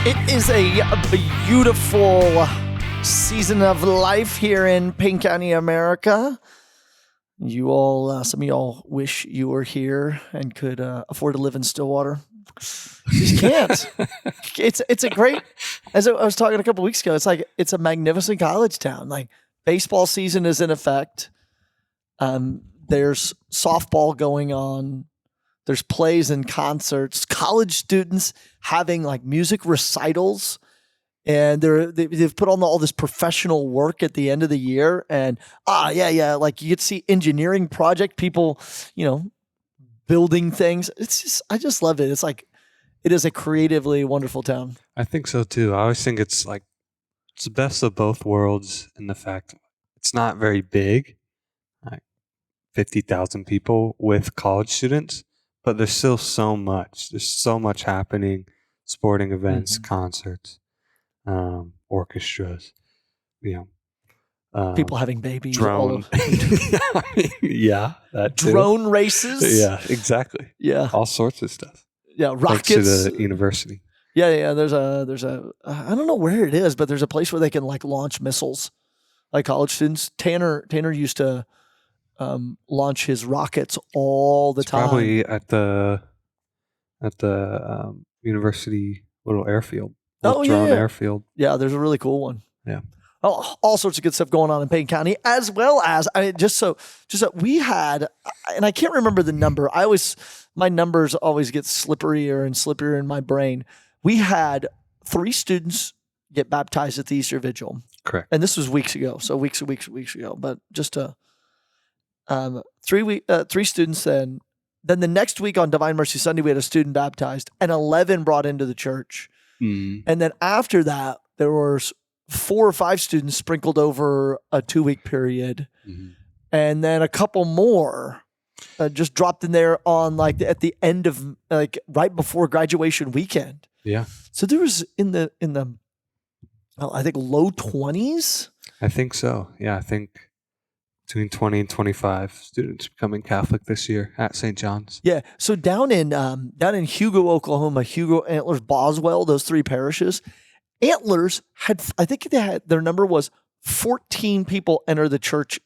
It is a beautiful season of life here in Payne County, America. You all, some of y'all wish you were here and could afford to live in Stillwater. You just can't. It's a great, as I was talking a couple weeks ago, it's a magnificent college town. Like, baseball season is in effect. There's softball going on. There's plays and concerts, college students having like music recitals, and they've put on all this professional work at the end of the year. And like you get to see engineering project people, building things. I just love it. It is a creatively wonderful town. I think so too. I always think it's the best of both worlds in the fact it's not very big, like 50,000 people with college students. But there's still so much. There's so much happening. Sporting events, concerts, orchestras, people having babies. Drone. That too. Drone races. Yeah, exactly. Yeah. All sorts of stuff. Yeah, rockets. Thanks to the university. Yeah. There's a I don't know where it is, but there's a place where they can like launch missiles, like college students. Tanner used to launch his rockets all the time. Probably at the university little airfield. Drone airfield. Yeah, there's a really cool one. Yeah. All sorts of good stuff going on in Payne County, as well as just so we had, and I can't remember the number. My numbers always get slipperier and slipperier in my brain. We had 3 students get baptized at the Easter Vigil. Correct. And this was weeks ago. So weeks ago, but just 3 students. Then the next week on Divine Mercy Sunday, we had a student baptized and 11 brought into the church. Mm. And then after that, there were 4 or 5 students sprinkled over a 2-week period. Mm-hmm. And then a couple more just dropped in there on at the end of right before graduation weekend. Yeah. So there was in the I think low 20s. I think so. Yeah, I think between 20 and 25 students becoming Catholic this year at St. John's. Yeah. So down in Hugo, Oklahoma, Hugo, Antlers, Boswell, those 3 parishes, Antlers had, I think their number was 14 people enter the church.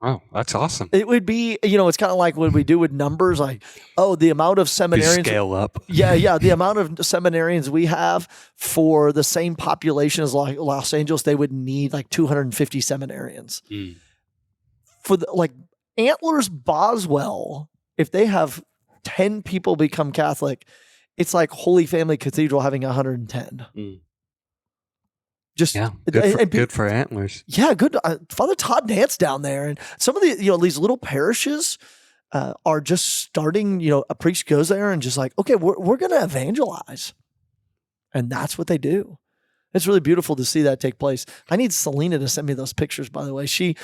Oh, that's awesome. It would be, it's kind of like what we do with numbers, the amount of seminarians. Scale up. Yeah. The amount of seminarians we have for the same population as Los Angeles, they would need 250 seminarians. Mm. For Antlers, Boswell, if they have 10 people become Catholic, it's like Holy Family Cathedral having 110. Mm. Just good for Antlers. Yeah, good. Father Todd Nance down there, and some of the these little parishes are just starting. A priest goes there and just okay, we're going to evangelize, and that's what they do. It's really beautiful to see that take place. I need Selena to send me those pictures. By the way, she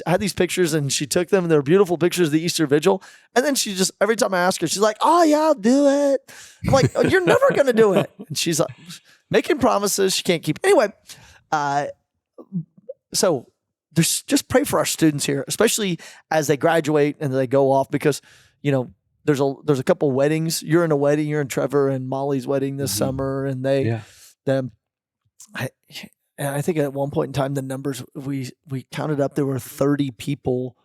had these pictures and she took them. They're beautiful pictures of the Easter Vigil, and then she just every time I ask her, she's like, "Oh yeah, I'll do it." I'm like, oh, "You're never going to do it," and she's like, making promises she can't keep. Anyway, so just pray for our students here, especially as they graduate and they go off, because there's a couple weddings. You're in a wedding. You're in Trevor and Molly's wedding this summer, and I think at one point in time the numbers we counted up, there were 30 people,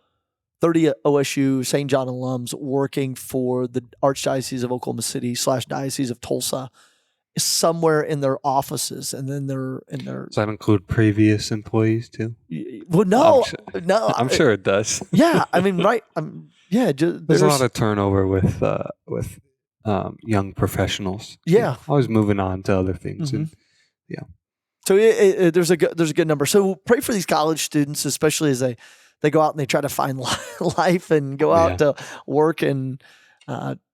30 OSU St. John alums working for the Archdiocese of Oklahoma City / Diocese of Tulsa, somewhere in their offices, and then they're in their. Does that include previous employees too? Well, no. I'm sure it does. Yeah, I mean, right. There's a lot of turnover with young professionals. Yeah, always moving on to other things. Mm-hmm. And, so there's a good number. So pray for these college students, especially as they go out and they try to find life and go out to work and.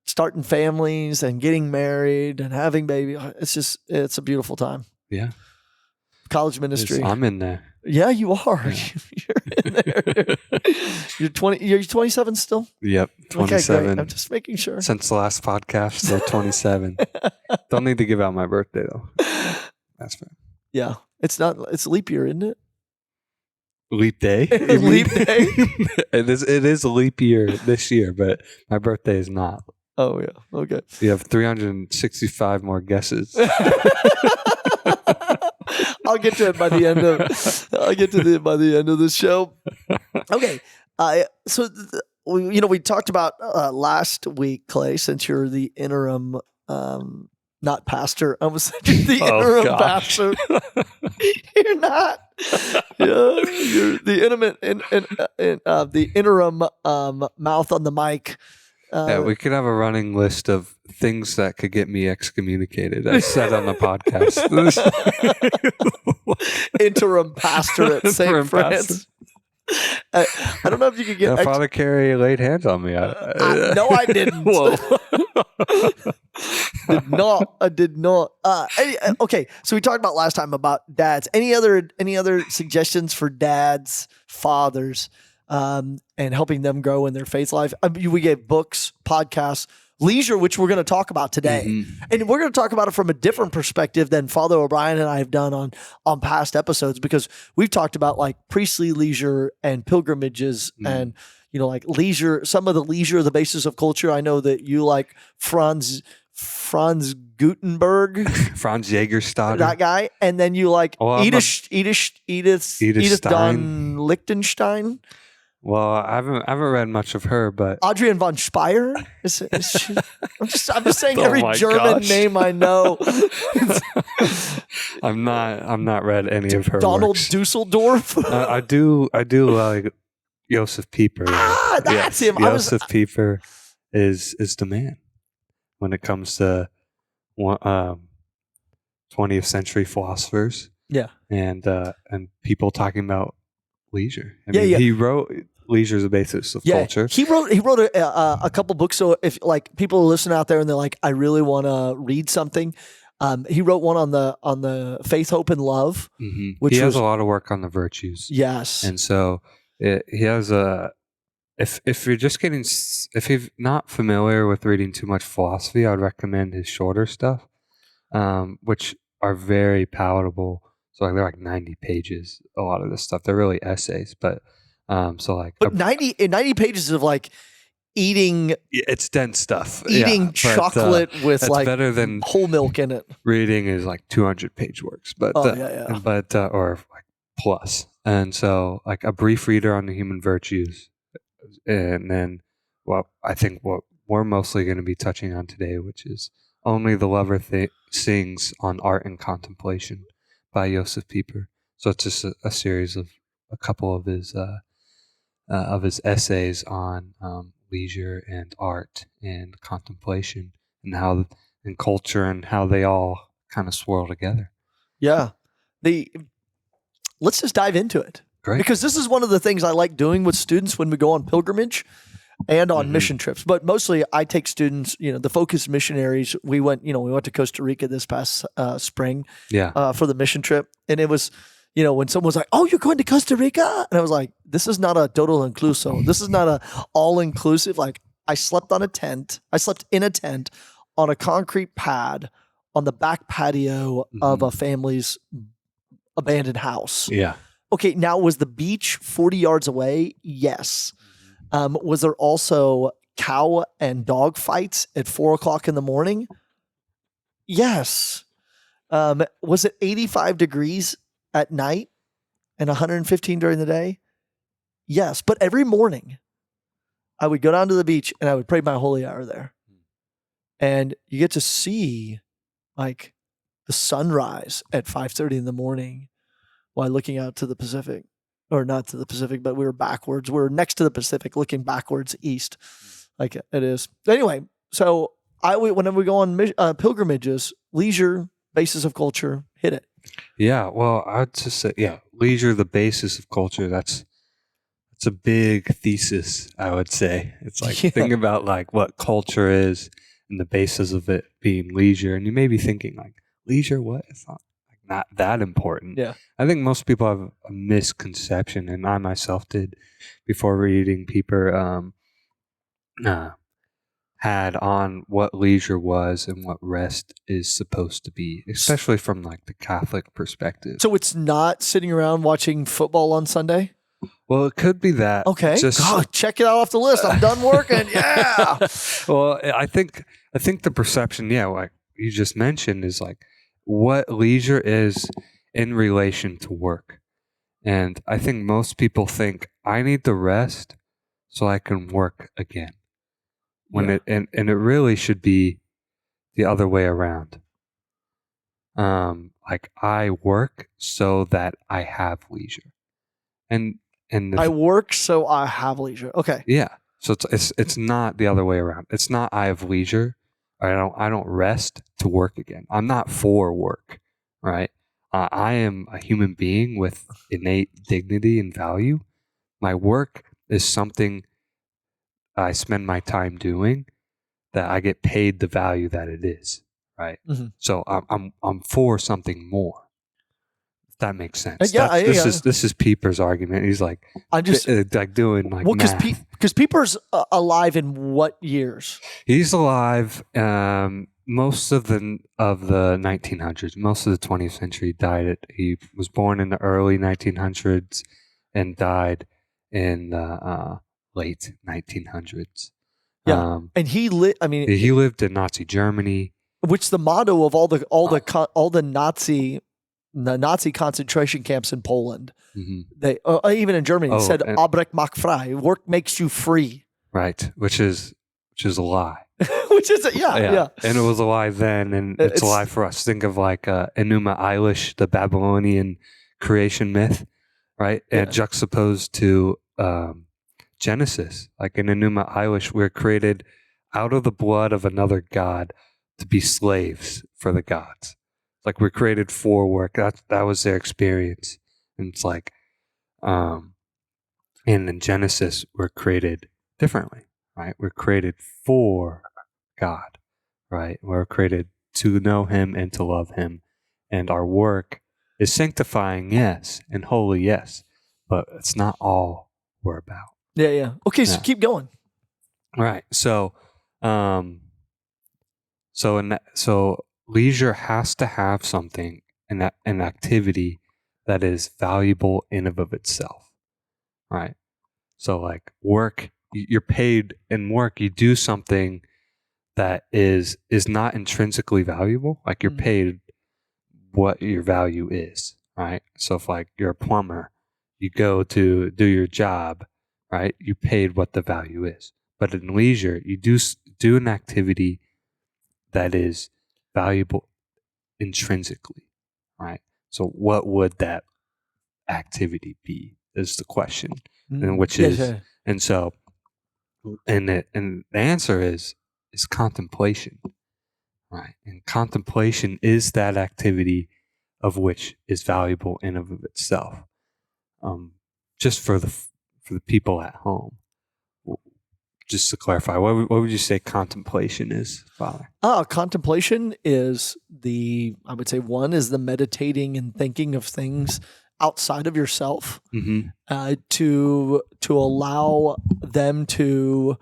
Starting families and getting married and having babies. It's a beautiful time. Yeah. College ministry. I'm in there. Yeah, you are. Yeah. You're in there. You're 20. You're 27 still? Yep. 27. Okay, I'm just making sure. Since the last podcast, still 27. Don't need to give out my birthday though. That's fair. Yeah. It's leap year, isn't it? Leap day. Leap day. It is a leap year this year, but my birthday is not. Oh yeah. Okay. You have 365 more guesses. I'll get to it by the end of. I'll get to it by the end of the show. Okay. We talked about last week, Clay. Since you're the interim, not pastor. I almost said you're the interim pastor. You're not. Yeah, you're the the interim mouth on the mic. Yeah, we could have a running list of things that could get me excommunicated. I said on the podcast. Interim pastor at St. Francis. I don't know if you could get. Father Kerry laid hands on me. No, I didn't. Whoa. I did not. Okay, so we talked about last time about dads. Any other suggestions for dads, fathers, and helping them grow in their faith life? We gave books, podcasts, leisure, which we're going to talk about today. And we're going to talk about it from a different perspective than Father O'Brien and I have done on past episodes, because we've talked about like priestly leisure and pilgrimages and, like leisure, some of the leisure, the basis of culture. I know that you like Franz Gutenberg. Franz Jägerstatter. That guy. And then you like Edith Stein. Lichtenstein. Well, I haven't read much of her, but Adrian von Speyer. Is she, I'm just saying every German gosh. name I know. I'm not read any of her Donald works. Dusseldorf. I do like Josef Pieper. That's him. Josef Pieper is the man when it comes to 20th century philosophers. Yeah, and people talking about leisure. He wrote Leisure is the Basis of Culture. He wrote a couple books. So if like people listen out there and they're like, I really want to read something, he wrote one on the faith, hope, and love. Which he has a lot of work on the virtues. Yes, and so he has a. If you're not familiar with reading too much philosophy, I'd recommend his shorter stuff, which are very palatable. So like they're like 90 pages. A lot of this stuff, they're really essays, but 90 pages of like eating. It's dense stuff. Eating chocolate with like better than whole milk in it. Reading is like 200-page works, but or like plus. And so like a brief reader on the human virtues, and then I think what we're mostly going to be touching on today, which is Only the Lover Sings on Art and Contemplation by Josef Pieper. So it's just a series of a couple of his essays on leisure and art and contemplation and culture and how they all kind of swirl together. Yeah. Let's just dive into it. Great. Because this is one of the things I like doing with students when we go on pilgrimage and on mission trips. But mostly I take students, the focused missionaries. We went to Costa Rica this past spring for the mission trip. And it was, when someone was like, oh, you're going to Costa Rica? And I was like, this is not a total inclusive. This is not a all inclusive. Like I slept in a tent on a concrete pad on the back patio of a family's abandoned house. Yeah. Okay, now was the beach 40 yards away? Yes. Was there also cow and dog fights at 4:00 in the morning? Yes. Was it 85 degrees at night and 115 during the day? Yes. But every morning I would go down to the beach and I would pray my holy hour there. And you get to see like the sunrise at 5:30 in the morning while looking out to the Pacific, or not to the Pacific, but we were backwards. We were next to the Pacific, looking backwards east, like it is. Anyway, so whenever we go on pilgrimages, leisure, basis of culture, hit it. Yeah, well, I'd just say, leisure, the basis of culture. It's a big thesis, I would say. It's like think about like what culture is and the basis of it being leisure, and you may be thinking like leisure, what? It's not that important. Yeah. I think most people have a misconception, and I myself did before reading Pieper, had on what leisure was and what rest is supposed to be, especially from like the Catholic perspective. So it's not sitting around watching football on Sunday? Well, it could be that. Okay. Just God, check it out off the list. I'm done working. Yeah. well, I think the perception, like you just mentioned, is like what leisure is in relation to work. And I think most people think I need to rest so I can work again. When Yeah. it really should be the other way around. Like I work so that I have leisure. And I work so I have leisure. Okay. yeah. So it's not the other way around. It's not I have leisure. I don't rest to work again. I'm not for work, right? I am a human being with innate dignity and value. My work is something I spend my time doing that I get paid the value that it is, right? Mm-hmm. So I'm for something more. If that makes sense. Yeah, This is Pieper's argument. He's like, I'm just like doing like well, math. because Pieper's alive in what years? He's alive most of the 1900s, most of the 20th century. He was born in the early 1900s and died in the late 1900s. Yeah, and he lived. I mean, he lived in Nazi Germany, which the motto of all the Nazi concentration camps in Poland. Mm-hmm. They even in Germany said "Arbeit macht frei," work makes you free. Right, which is a lie. Which is yeah. And it was a lie then, and it's a lie for us. Think of like Enuma Elish, the Babylonian creation myth, right? Yeah. And juxtaposed to Genesis, like in Enuma Elish, we're created out of the blood of another god to be slaves for the gods. Like we're created for work. That was their experience, and it's like, and in Genesis, we're created differently, right? We're created for God, right? We're created to know Him and to love Him, and our work is sanctifying, yes, and holy, yes, but it's not all we're about. Yeah. Okay, so keep going. Right. So, so leisure has to have something, an activity that is valuable in and of itself, right? So, like work, you're paid in work. You do something that is not intrinsically valuable. Like you're paid what your value is, right? So, if like you're a plumber, you go to do your job, right? You paid what the value is. But in leisure, you do an activity that is valuable intrinsically, right? So what would that activity be is the question, and which is, and so, and the answer is contemplation, right? And contemplation is that activity of which is valuable in and of itself. Just for the people at home, just to clarify, what would you say contemplation is, Father? Contemplation is I would say one is the meditating and thinking of things outside of yourself, to allow them to,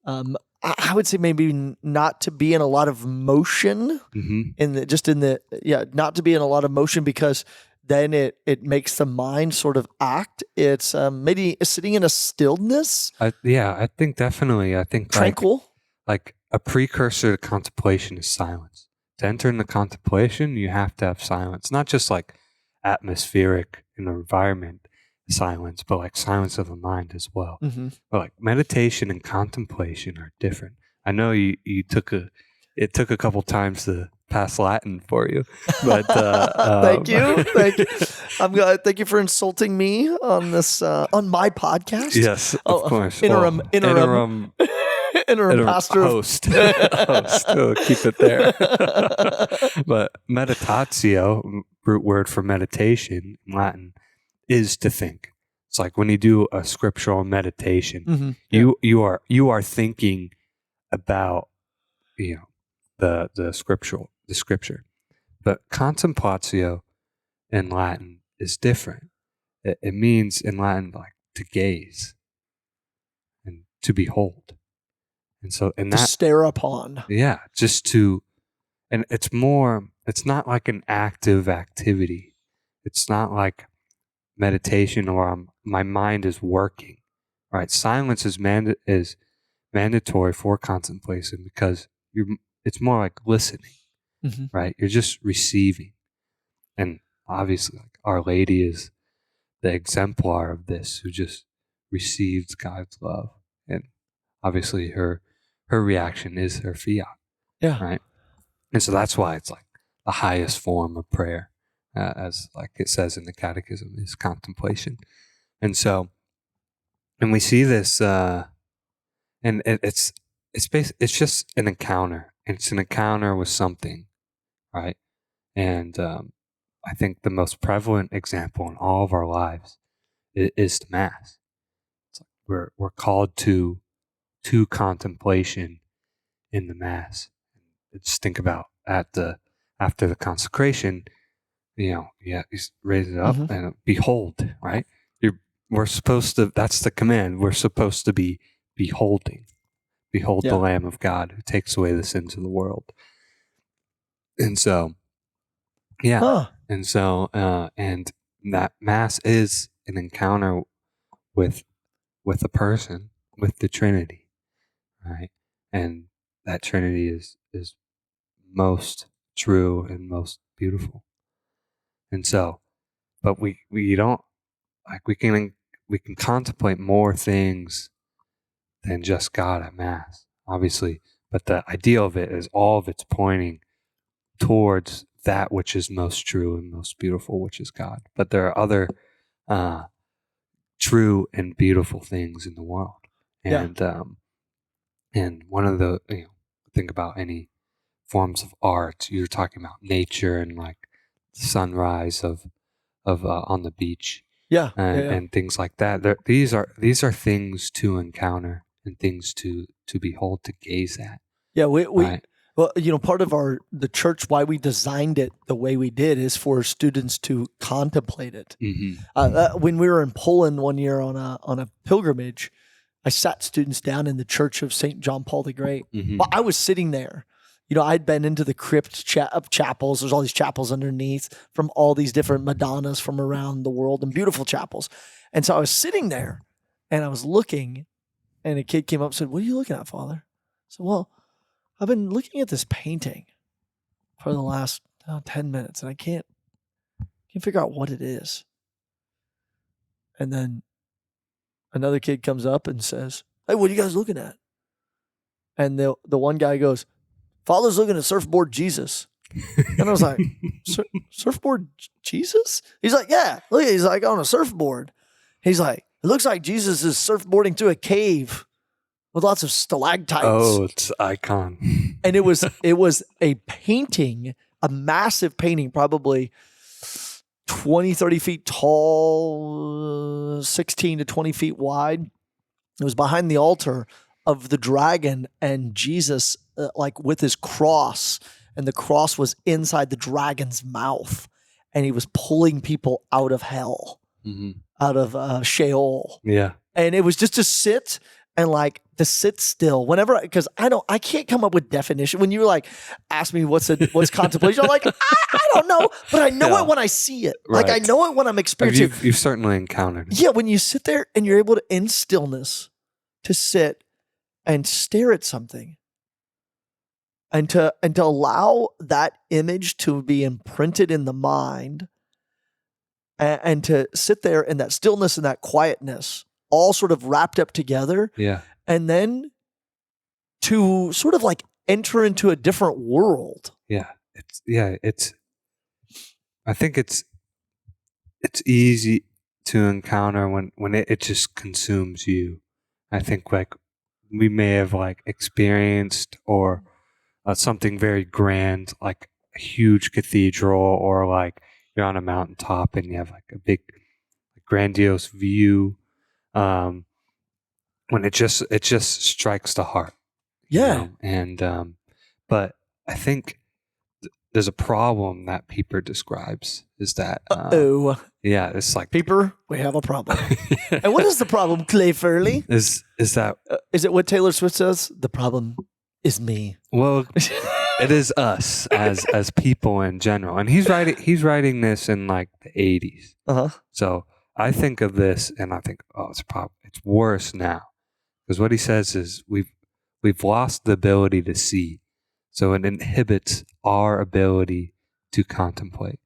I would say maybe not to be in a lot of motion, not to be in a lot of motion, because then it makes the mind sort of act. It's maybe sitting in a stillness. I think definitely. I think tranquil. Like a precursor to contemplation is silence. To enter into contemplation, you have to have silence, not just like atmospheric in an environment silence, but like silence of the mind as well. But like meditation and contemplation are different. I know it took a couple times to pass Latin for you, but thank you. Thank you for insulting me on this on my podcast. Yes, of course. Interim pastor host. We'll keep it there. But meditatio, root word for meditation in Latin, is to think. It's like when you do a scriptural meditation, you are thinking about the scripture. But contemplatio in Latin is different. It means in Latin like to gaze and to behold. And so, and to stare upon. Yeah, just to, and it's not like an active activity. It's not like meditation or my mind is working, right? Silence is mandatory for contemplation because it's more like listening, right? You're just receiving. And obviously, like Our Lady is the exemplar of this, who just receives God's love. And obviously her reaction is her fiat, Yeah. right? And so that's why it's like the highest form of prayer, as like it says in the Catechism, is contemplation. And so, and we see this, and it's just an encounter. It's an encounter with something, right? And I think the most prevalent example in all of our lives is the Mass. It's like we're called to contemplation in the Mass. Just think about after the consecration, you raise it up and behold, right? We're supposed to. That's the command. We're supposed to be beholding. Behold the Lamb of God who takes away the sins of the world. And so, and so, and that Mass is an encounter with a person, with the Trinity, right? And that Trinity is most true and most beautiful. And so, but we don't, like, we can contemplate more things than just God at Mass, obviously. But the ideal of it is all of it's pointing towards that which is most true and most beautiful, which is God. But there are other true and beautiful things in the world. And and one of the, think about any forms of art. You're talking about nature and like the sunrise of on the beach, and things like that. These are things to encounter and things to behold, to gaze at. Yeah, we right? well, part of the church, why we designed it the way we did, is for students to contemplate it. When we were in Poland one year on a pilgrimage, I sat students down in the Church of St. John Paul the Great. Well, I was sitting there. I'd been into the crypt chapels. There's all these chapels underneath from all these different Madonnas from around the world, and beautiful chapels. And so I was sitting there and I was looking, and a kid came up and said, "What are you looking at, Father?" I said, "Well, I've been looking at this painting for the last 10 minutes and I can't figure out what it is." And then another kid comes up and says, "Hey, what are you guys looking at?" And the one guy goes, "Father's looking at Surfboard Jesus." And I was like, "Surfboard Jesus?" He's like, "Yeah, look, he's like on a surfboard." He's like, "It looks like Jesus is surfboarding through a cave with lots of stalactites." Oh, it's icon. And it was a painting, a massive painting, probably 20, 30 feet tall, 16 to 20 feet wide. It was behind the altar of the dragon and Jesus, like with his cross, and the cross was inside the dragon's mouth, and he was pulling people out of hell, out of Sheol. Yeah. And it was just to sit and like to sit still whenever, because I can't come up with definition. When you like ask me what's contemplation, I'm like, I don't know, but I know it when I see it. Right. Like I know it when I'm experiencing. You've certainly encountered it. Yeah, when you sit there and you're able to, in stillness, to sit and stare at something, and to allow that image to be imprinted in the mind, and to sit there in that stillness and that quietness, all sort of wrapped up together. Yeah. And then to sort of like enter into a different world. I think it's easy to encounter when it just consumes you. I think like we may have like experienced or something very grand, like a huge cathedral, or like you're on a mountaintop and you have like a big grandiose view. When it just strikes the heart. Yeah. And but I think there's a problem that Pieper describes, is that it's like Pieper, we have a problem. And what is the problem, Clay Furleigh? Is that is it what Taylor Swift says? The problem is me. Well, it is us as people in general. And he's writing this in like the 80s. Uh-huh. So I think of this and I think, oh, it's worse now. Because what he says is we've lost the ability to see. So it inhibits our ability to contemplate.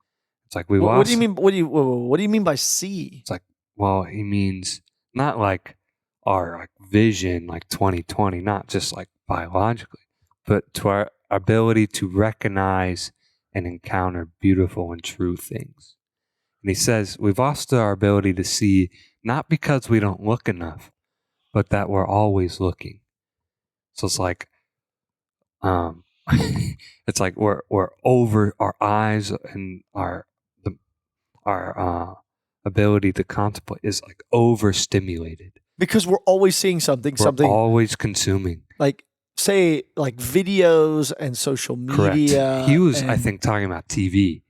It's like we lost. What do you mean? What do you mean by see? It's like, well, he means not like our like vision, like 20/20, not just like biologically, but to our ability to recognize and encounter beautiful and true things. And he says we've lost our ability to see not because we don't look enough, but that we're always looking. So it's like, it's like we're over our eyes and our ability to contemplate is like overstimulated. Because we're always seeing something. We're always consuming. Like, say, like videos and social media. Correct. He was, I think, talking about TV,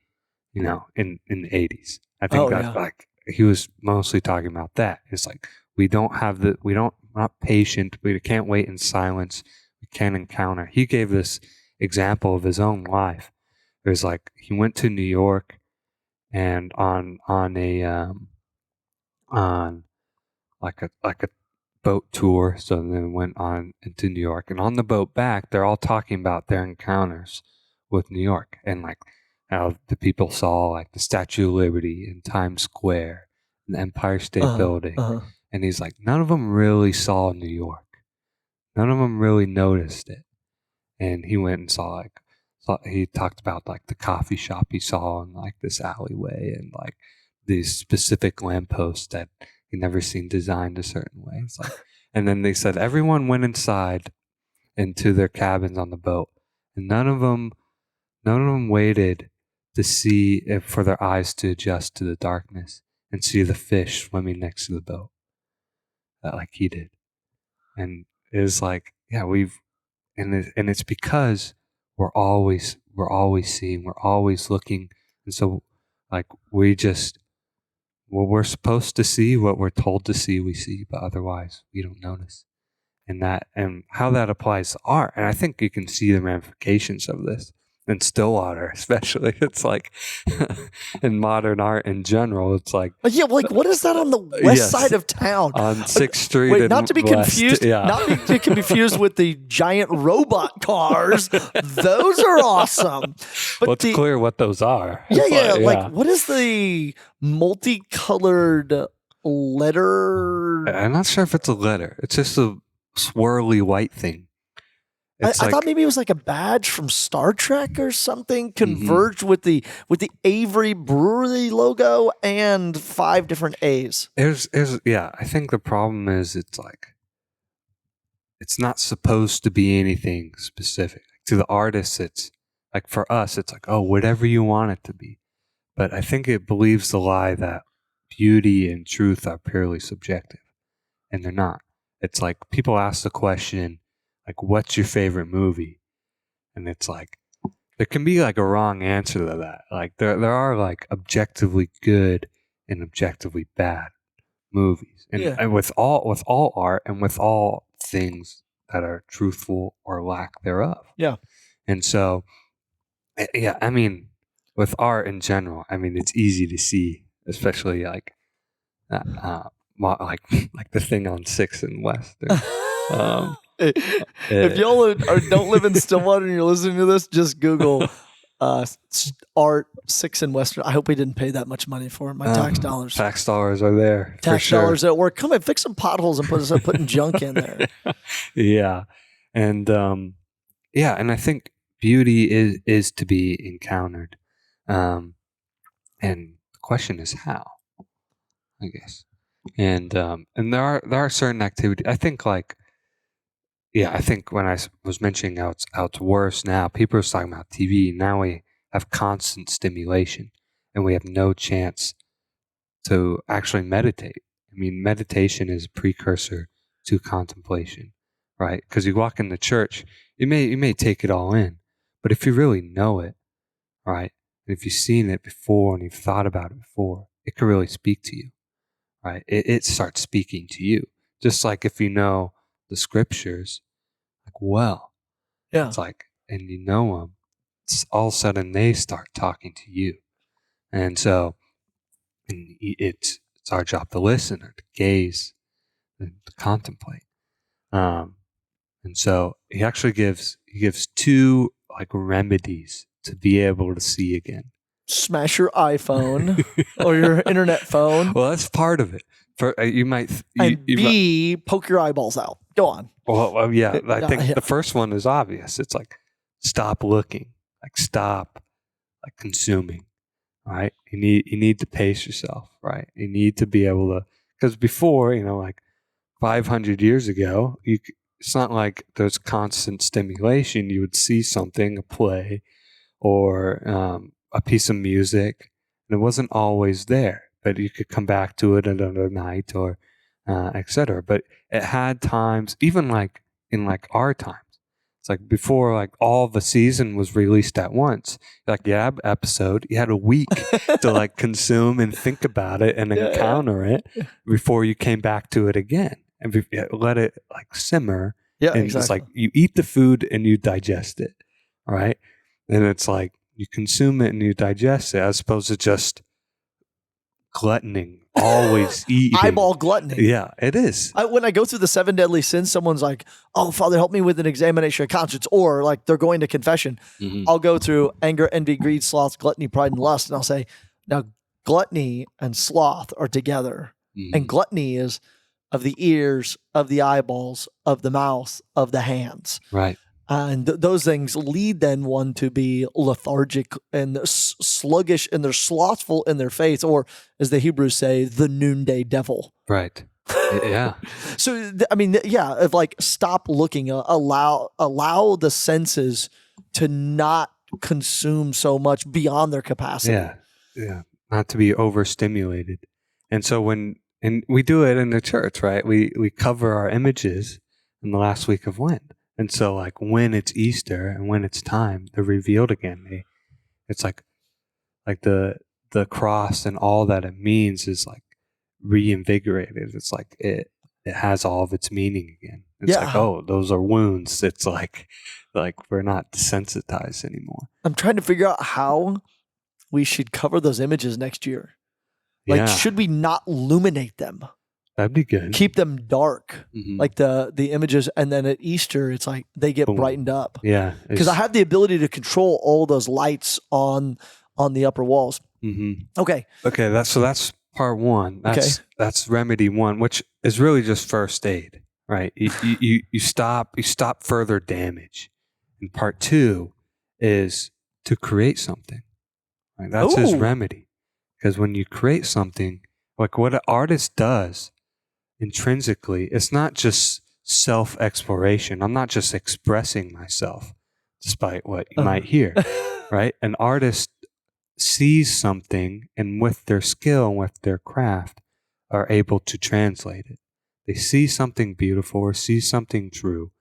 in the 80s. I think like he was mostly talking about that. It's like we're not patient. We can't wait in silence. We can't encounter. He gave this example of his own life. It was like he went to New York and on like a boat tour. So then went on into New York, and on the boat back, they're all talking about their encounters with New York and like how the people saw like the Statue of Liberty in Times Square, and the Empire State Building, and he's like, none of them really saw New York. None of them really noticed it. And he went and he talked about like the coffee shop he saw in like this alleyway and like these specific lampposts that he never seen designed a certain way. It's like, and then they said everyone went inside into their cabins on the boat, and none of them waited to see if for their eyes to adjust to the darkness and see the fish swimming next to the boat, like he did. And it was like, yeah, and it's because we're always seeing, we're always looking, and so like what we're supposed to see, what we're told to see, we see, but otherwise we don't notice. And how that applies to art, and I think you can see the ramifications of this in still water, especially. It's like in modern art in general, it's like, like what is that on the west side of town on 6th Street? Wait, not to be confused, not to be confused with the giant robot cars. Those are awesome. But it's clear what those are. Like what is the multicolored letter? I'm not sure if it's a letter. It's just a swirly white thing. I thought maybe it was like a badge from Star Trek or something, converged with the Avery Brewery logo and 5 different A's. I think the problem is it's like it's not supposed to be anything specific. To the artists, it's like, for us, it's like, oh, whatever you want it to be. But I think it believes the lie that beauty and truth are purely subjective, and they're not. It's like people ask the question, like, what's your favorite movie? And it's like, there can be like a wrong answer to that. Like there are like objectively good and objectively bad movies. And with all art and with all things that are truthful or lack thereof. Yeah. And so, yeah, I mean, with art in general, I mean, it's easy to see, especially like like the thing on 6th and West. If y'all don't live in Stillwater and you're listening to this, just Google art 6th and Western. I hope we didn't pay that much money for it. My tax dollars. Tax dollars are there. Tax dollars at work. Come and fix some potholes and putting junk in there. Yeah. And and I think beauty is to be encountered. And the question is how, I guess. And there are certain activities. I think I think when I was mentioning how it's worse now, people are talking about TV. Now we have constant stimulation, and we have no chance to actually meditate. I mean, meditation is a precursor to contemplation, right? Because you walk in the church, you may take it all in, but if you really know it, right, and if you've seen it before and you've thought about it before, it can really speak to you, right? It starts speaking to you, just like if you know the scriptures. It's like, and you know them, all of a sudden they start talking to you. And so, and it's It's our job to listen or to gaze and to contemplate. And so he actually gives 2 like remedies to be able to see again. Smash your iPhone or your internet phone. Well, that's part of it. And B, poke your eyeballs out. Go on. Well, yeah. I think the first one is obvious. It's like stop looking, like stop like consuming. Right? You need to pace yourself. Right? You need to be able to, because before, like 500 years ago, it's not like there's constant stimulation. You would see something, a play, or a piece of music, and it wasn't always there. But you could come back to it another night, or etc. But it had times, even like in like our times. It's like before, like all the season was released at once. Like the episode, you had a week to like consume and think about it and encounter it before you came back to it again. And let it like simmer. Yeah, and exactly. It's like you eat the food and you digest it, right? And it's like you consume it and you digest it, as opposed to just gluttoning, always eating. Eyeball gluttony. Yeah, it is. When I go through the 7 deadly sins, someone's like, "Oh, Father, help me with an examination of conscience," or like they're going to confession. Mm-hmm. I'll go through anger, envy, greed, sloth, gluttony, pride, and lust, and I'll say, now gluttony and sloth are together, and gluttony is of the ears, of the eyeballs, of the mouth, of the hands. Right. And those things lead then one to be lethargic and sluggish, and they're slothful in their faith, or as the Hebrews say, the noonday devil. Right. Yeah. So, I mean, of like stop looking, allow the senses to not consume so much beyond their capacity. Yeah. Not to be overstimulated. And so and we do it in the church, right? We cover our images in the last week of Lent. And so like when it's Easter and when it's time, they're revealed again. It's like the cross and all that it means is like reinvigorated. It's like it has all of its meaning again. It's like, oh, those are wounds. It's like we're not desensitized anymore. I'm trying to figure out how we should cover those images next year. Like, should we not illuminate them? That'd be good. Keep them dark, like the images, and then at Easter, it's like they get brightened up. Yeah, because I have the ability to control all those lights on the upper walls. Mm-hmm. Okay. That's part one. That's remedy one, which is really just first aid, right? You stop further damage, and part two is to create something. Right? That's his remedy, because when you create something, like what an artist does. Intrinsically, it's not just self-exploration. I'm not just expressing myself, despite what you might hear, right? An artist sees something, and with their skill and with their craft, are able to translate it. They see something beautiful or see something true,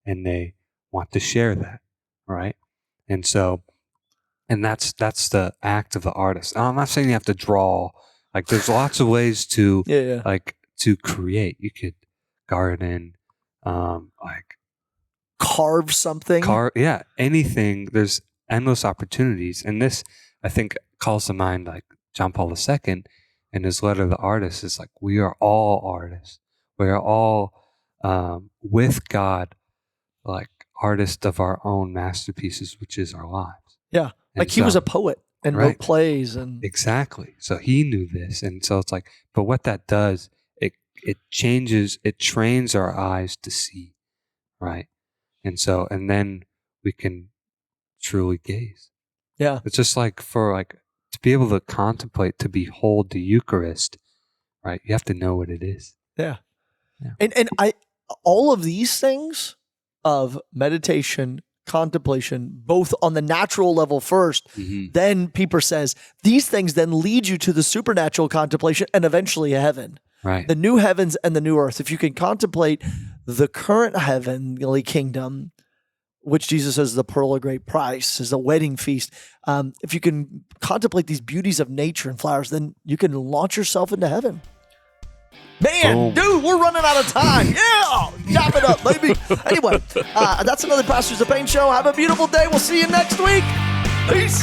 and they want to share that, right? And so, and that's the act of the artist. And I'm not saying you have to draw. Like, there's lots of ways to like. To create. You could garden, like carve something. Anything. There's endless opportunities. And this, I think, calls to mind like John Paul II in his letter to the artists is like, we are all artists. We are all with God, like artists of our own masterpieces, which is our lives. Yeah. Like he was a poet and wrote plays and exactly. So he knew this. And so it's like, but what that does, it trains our eyes to see, right? And so, and then we can truly gaze. Yeah. It's just like to be able to contemplate, to behold the Eucharist, right? You have to know what it is. Yeah. And all of these things of meditation, contemplation, both on the natural level first, then Pieper says, these things then lead you to the supernatural contemplation and eventually heaven. Right. The new heavens and the new earth. If you can contemplate the current heavenly kingdom, which Jesus says is the pearl of great price, is a wedding feast. If you can contemplate these beauties of nature and flowers, then you can launch yourself into heaven. Man, dude, we're running out of time. Yeah, chop it up, baby. Anyway, that's another Pastors of Pain show. Have a beautiful day. We'll see you next week. Peace.